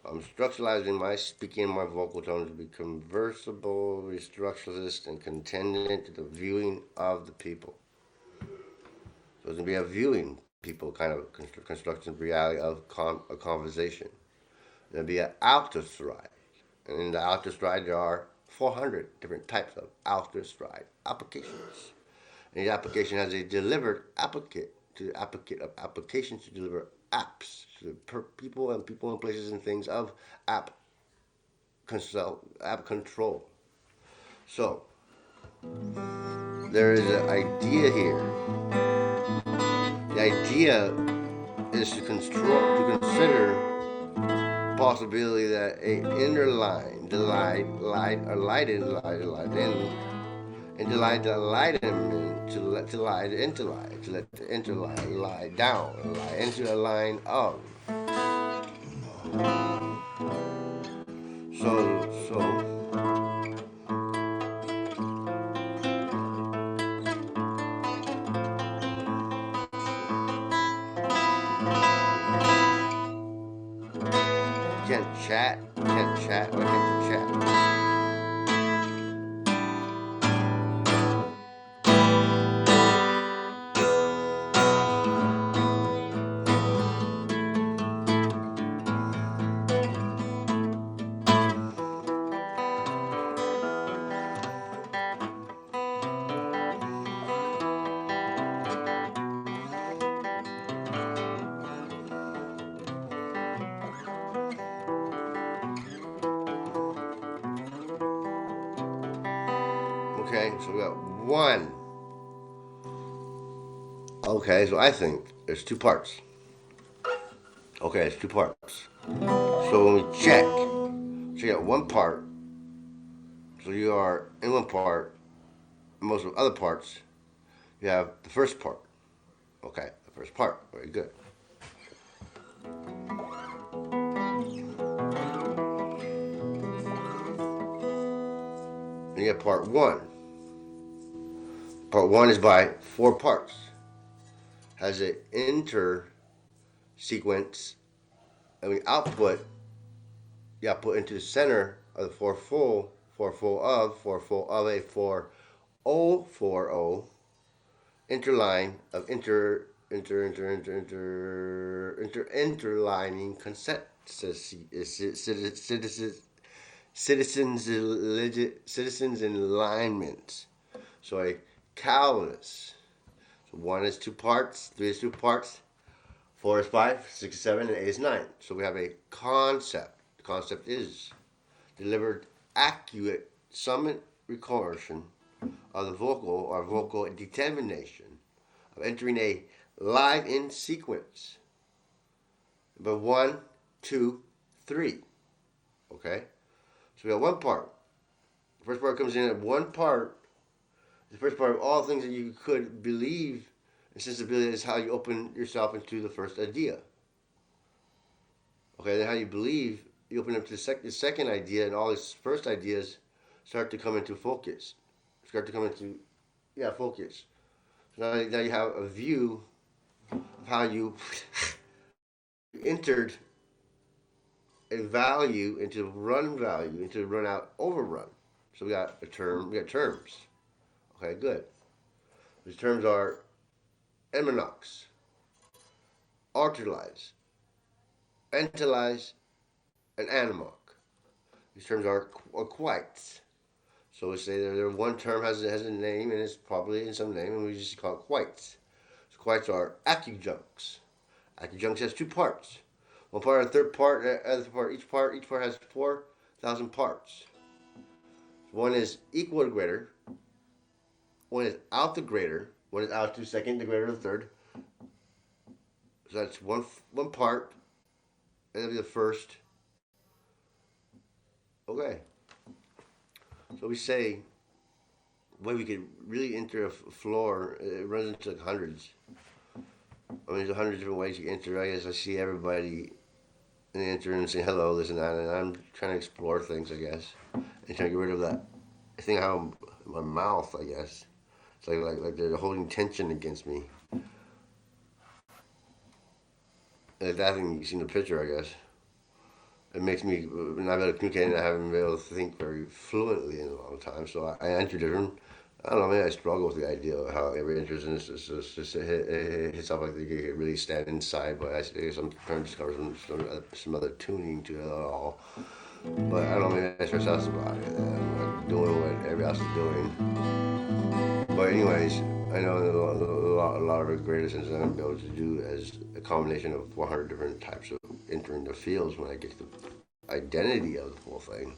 I'm structuralizing my speaking and my vocal tones to be conversible, restructuralist, and contingent to the viewing of the people. So it's going to be a viewing people kind of construction of reality of a conversation. There'll be an outer stride. And in the outer stride, there are 400 different types of outer stride applications. And the application has a delivered applicant to the applicant of applications to deliver apps to the people and places and things of app app control. So there is an idea here. The idea is to consider possibility that a inner line, the light or light in, and to lie them to lie the interlie, to let the interlie lie down, lie into a line of. So can't chat, or can't chat. Okay, so we got one. Okay, so I think there's two parts. Okay, it's two parts. So when we check, so you got one part. So you are in one part. Most of the other parts, you have the first part. Okay, the first part. Very good. And you have part one. Part one is by four parts. Has an inter sequence, and we output the output into the center of the four full of a 4 interline of interlining consent citizens in alignment. So a callus. So one is two parts, three is two parts, four is five, six is seven, and eight is nine. So we have a concept. The concept is delivered accurate summit recursion of the vocal or vocal determination of entering a live in sequence. Number one, two, three. Okay? So we have one part. The first part comes in at one part. The first part of all things that you could believe and sensibility is how you open yourself into the first idea. Okay, then how you believe, you open up to the second idea, and all these first ideas start to come into focus. Focus. So now you have a view of how you entered a value into run out overrun. So we got terms. Okay, good. These terms are eminox, arterialize, entalize, and anamok. These terms are quites. So we say that one term has a name, and it's probably in some name, and we just call it quites. So quites are accujuncts. Accujuncts has two parts. One part, a third part, other part. Each part has 4,000 parts. One is equal to greater. One is out the greater. One is out to second, the greater, the third. So that's one part, and that'll be the first. Okay. So we say, way we could really enter a floor, it runs into like hundreds. I mean, there's 100 different ways you enter. I guess I see everybody and enter and say hello, this and that, and I'm trying to explore things, I guess, and trying to get rid of that thing out of my mouth, I guess. It's like they're holding tension against me. Like that thing you see in the picture, I guess. it makes me not able to communicate, and I haven't been able to think very fluently in a long time. So I enter different. I don't know. Maybe I struggle with the idea of how every interest in this is just hits off like they get really stand inside. But I think I'm trying to discover some other tuning to it all. But I don't know. Maybe I stress out about it. I'm not doing what everybody else is doing. But anyways, I know a lot of the greatest things I'm able to do is a combination of 400 different types of entering the fields when I get to the identity of the whole thing.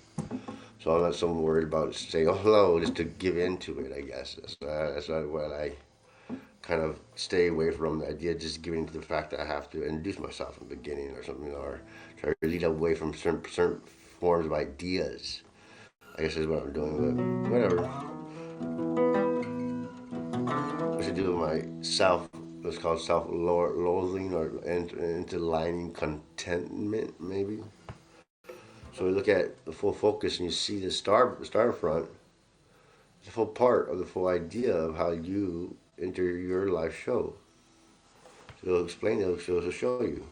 So I'm not so worried about saying oh hello just to give in to it. I guess that's what I kind of stay away from the idea of just giving into the fact that I have to introduce myself in the beginning or something, or try to lead away from certain forms of ideas. I guess is what I'm doing, but whatever. What should do with my self, what's called self-loathing or interlining contentment, maybe. So we look at the full focus and you see the star front, the full part of the full idea of how you enter your life show. So it'll explain it, it'll show you.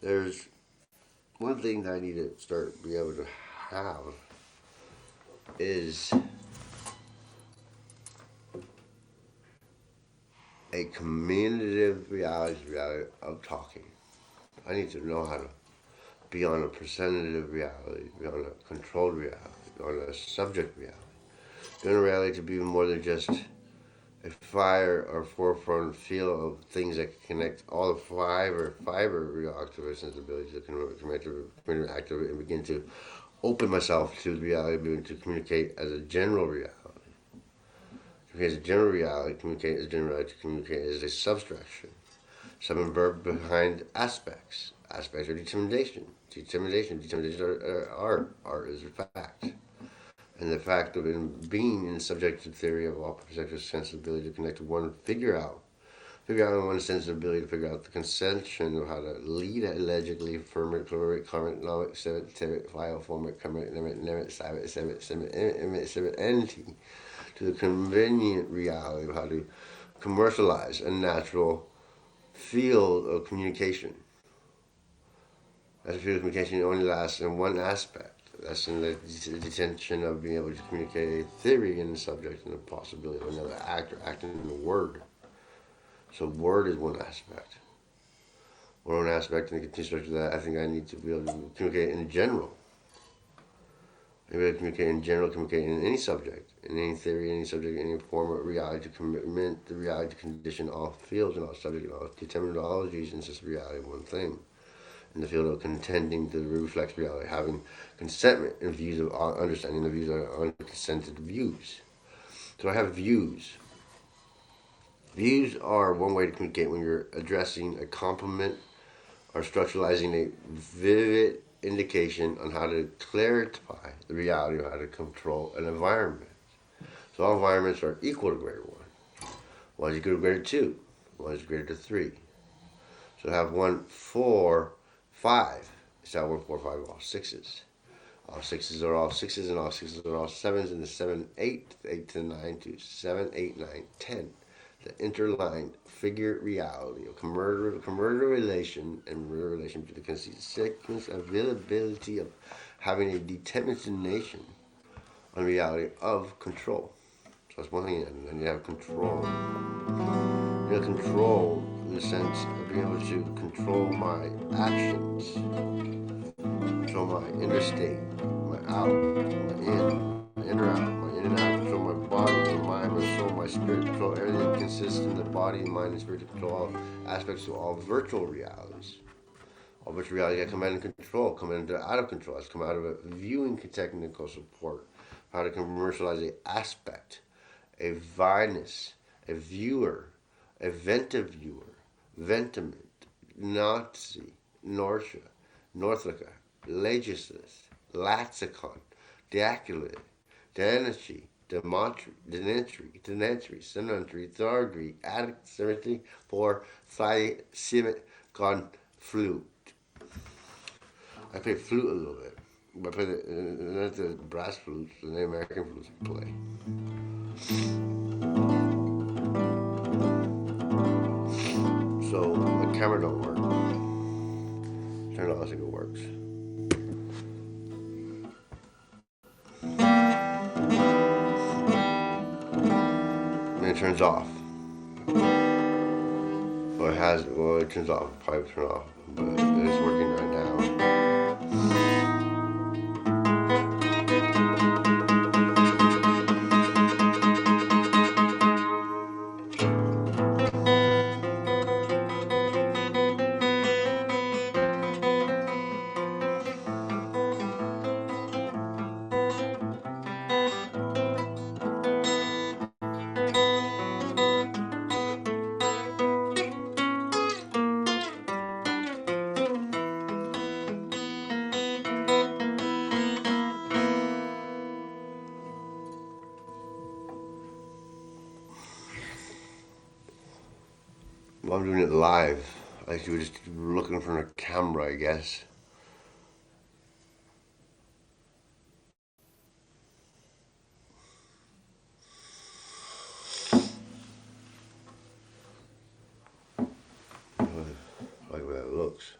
there's one thing that I need to start be able to have is a communicative reality of talking. I need to know how to be on a presentative reality, be on a controlled reality, be on a subject reality. Be on a reality to be more than just a fire or forefront feel of things that connect all the fiber reactive sensibilities that can activate and begin to open myself to the reality, begin to communicate as a general reality. Communicate as a general reality, communicate as a general reality, communicate as a subtraction. Some verb behind aspects. Aspects are determination. Determination are art. Art is a fact. And the fact of being in the subjective theory of all perceptual sensibility to connect to one, figure out one's sensibility to figure out the conception of how to lead a allegedly affirmative, pluric, current, logic, civic, file, format, commit, limit, civic, entity to the convenient reality of how to commercialize a natural field of communication. That field of communication only lasts in one aspect. That's in the detention of being able to communicate a theory in the subject and the possibility of another actor acting in the word. So word is one aspect. One aspect in the construction that I think I need to be able to communicate in general. Maybe I communicate in general, communicate in any subject, in any theory, any subject, any form of reality to commitment, the reality to condition all fields and all subjects and all terminologies and just reality of one thing. In the field of contending to reflex reality, having consentment and views of understanding the views are unconsented views. So I have views. Views are one way to communicate when you're addressing a compliment or structuralizing a vivid indication on how to clarify the reality of how to control an environment. So all environments are equal to greater 1. 1 is equal to greater 2. 1 is greater to 3. So have 1, 4, 5. It's not 1, 4, 5, all 6s. All 6s are all 6s, and all 6s are all 7s, and the 7, 8, 8 to 9 to 7, 8, 9, 10. The interlined figure reality of commercial relation and relation to the consequence availability of having a determination on reality of control. So that's one thing, and then you have control. You have control in the sense of being able to control my actions, control my inner state, my out, my inner out, my in and out, control my body, my mind, my soul, my spirit, control everything that consists in the body, mind, and spirit, to control all aspects of all virtual realities. All virtual reality I come out of control, come out of control. It's come out of a viewing technical support, how to commercialize an aspect, a vinus, a viewer, a ventive viewer, ventiment, Nazi, Norcia, Northica, Legislatus, Laxicon, Diaculate, Danachi, Denentry, Senentry, Thargri, Attic, Cemetery, for Simit, Con, Flute. I play flute a little bit. I play the brass flutes, the American flutes play. So my camera don't work. Turn it on, I think it works. And it turns off. Well, it turns off, probably turn off, but it's working right now. Well, I'm doing it live. Like you were just looking for a camera, I guess. Like the way that looks.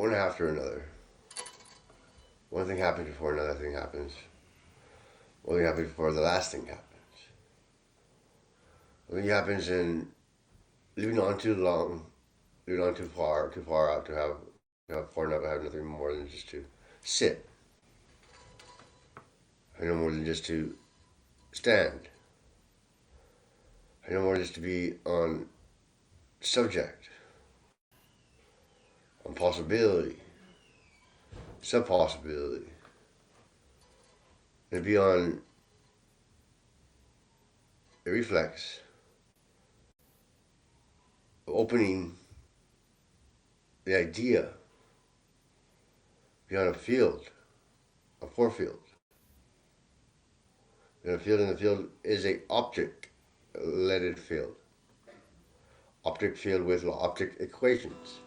one after another. One thing happens before another thing happens. One thing happens before the last thing happens. One thing happens in living on too long, living on too far out to have far enough to have nothing more than just to sit. I know more than just to stand. I know more just to be on subject, on possibility, sub-possibility, and be on a reflex, opening the idea beyond a field, a forefield. And the field is a object-leaded field. Optic field with optic equations,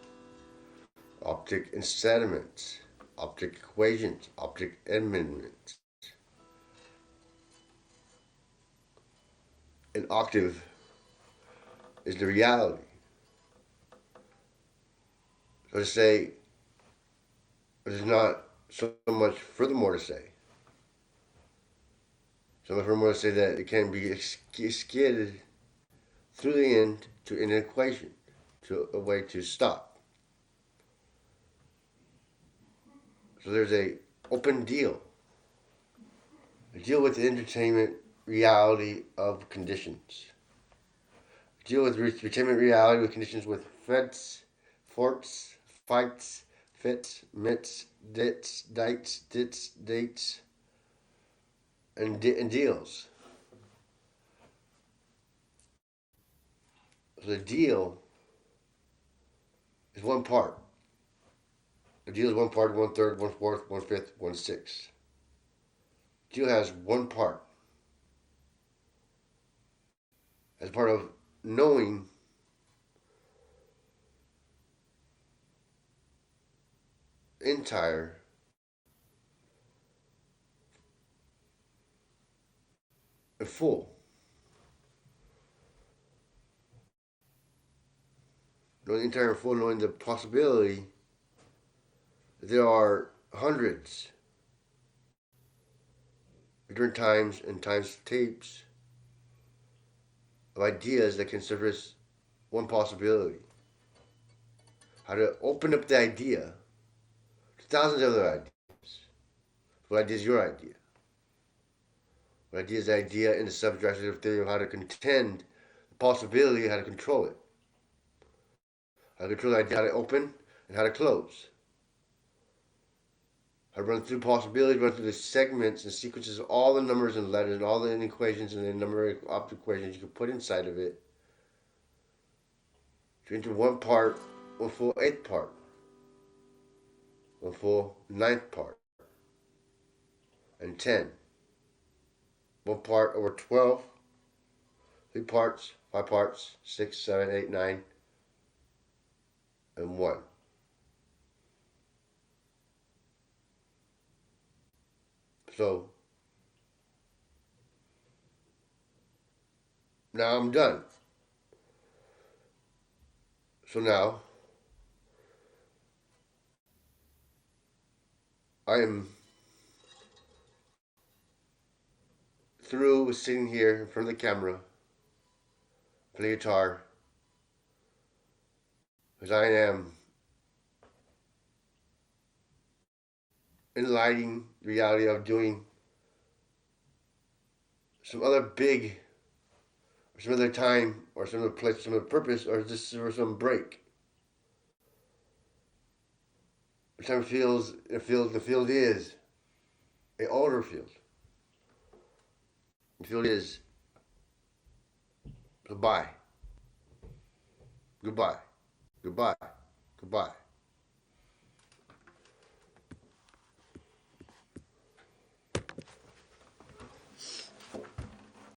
optic sediments, optic equations, optic amendments. An octave is the reality. So to say, there's not so much furthermore to say. So much furthermore to say that it can be skidded through the end to an equation, to a way to stop. So there's a open deal. A deal with the entertainment reality of conditions. A deal with entertainment reality with conditions with feds, forts, fights, fits, mitts, dits, dates, and deals. So the deal is one part. The deal is one part, 1/3, 1/4, 1/5, 1/6. The deal has one part. As part of knowing entire and full. Knowing the entire and full, knowing the possibility that there are hundreds of different times and times tapes of ideas that can surface one possibility. How to open up the idea to thousands of other ideas. What idea is your idea? What idea is the idea in the subjective theory of how to contend the possibility, how to control it? How to control the idea, how to open and how to close. How to run through possibilities, run through the segments and sequences of all the numbers and letters and all the equations and the number of optic equations you can put inside of it to enter one part, one full eighth part, one full ninth part, and 10. One part over 12, 3 parts, 5 parts, 6, 7, 8, 9, and 1. So, now I'm done. So now, I am through with sitting here in front of the camera, playing guitar, because I am enlightening the reality of doing some other big, or some other time, or some other place, some other purpose, or just for some break. The time the field is an older field. The field is goodbye, goodbye, goodbye, goodbye.